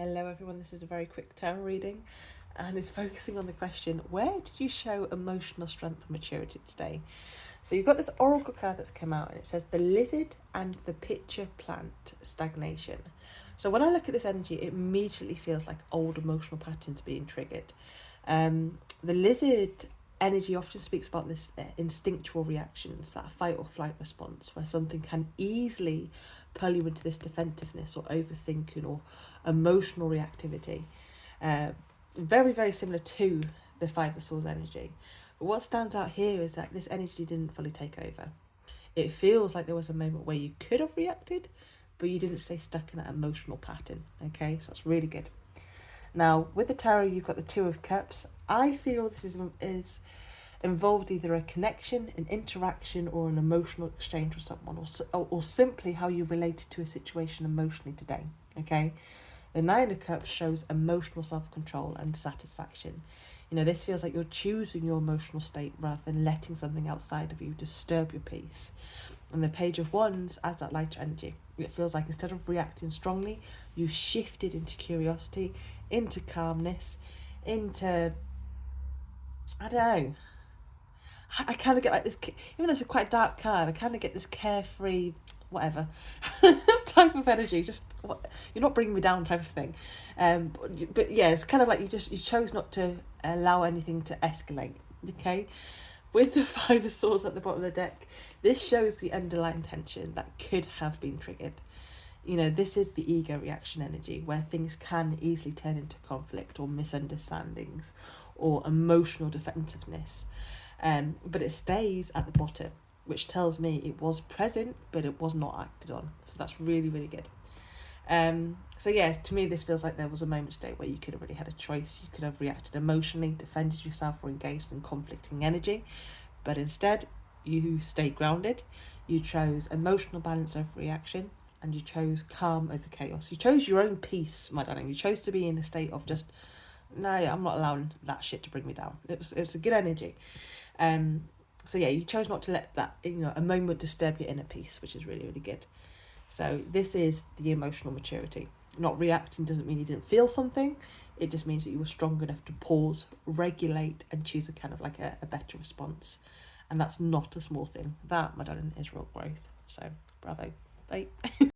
Hello everyone, this is a very quick tarot reading and it's focusing on the question, where did you show emotional strength and maturity today? So you've got this oracle card that's come out and it says the lizard and the pitcher plant stagnation. So when I look at this energy, it immediately feels like old emotional patterns being triggered. The lizard energy often speaks about this instinctual reactions, that fight or flight response, where something can easily pull you into this defensiveness or overthinking or emotional reactivity. Very, very similar to the Five of Swords energy. But what stands out here is that this energy didn't fully take over. It feels like there was a moment where you could have reacted, but you didn't stay stuck in that emotional pattern. Okay, so that's really good. Now, with the tarot, you've got the Two of Cups. I feel this is involved either a connection, an interaction, or an emotional exchange with someone, or simply how you related to a situation emotionally today. Okay, the Nine of Cups shows emotional self-control and satisfaction. You know, this feels like you're choosing your emotional state rather than letting something outside of you disturb your peace. And the Page of Wands adds that lighter energy. It feels like instead of reacting strongly, you shifted into curiosity, into calmness, into, I don't know, I kind of get like this, even though it's a quite dark card, I kind of get this carefree, whatever, type of energy. Just, you're not bringing me down type of thing. But yeah, it's kind of like you chose not to allow anything to escalate. Okay. With the Five of Swords at the bottom of the deck, this shows the underlying tension that could have been triggered. You know, this is the ego reaction energy where things can easily turn into conflict or misunderstandings or emotional defensiveness. But it stays at the bottom, which tells me it was present, but it was not acted on. So that's really, really good. So yeah, to me, this feels like there was a moment today where you could have really had a choice. You could have reacted emotionally, defended yourself, or engaged in conflicting energy. But instead, you stayed grounded. You chose emotional balance over reaction, and you chose calm over chaos. You chose your own peace, my darling. You chose to be in a state of just, no, I'm not allowing that shit to bring me down. It was a good energy. So yeah, you chose not to let that, a moment disturb your inner peace, which is really, really good. So this is the emotional maturity. Not reacting doesn't mean you didn't feel something. It just means that you were strong enough to pause, regulate, and choose a kind of like a better response. And that's not a small thing. That, my darling, is real growth. So bravo. Bye.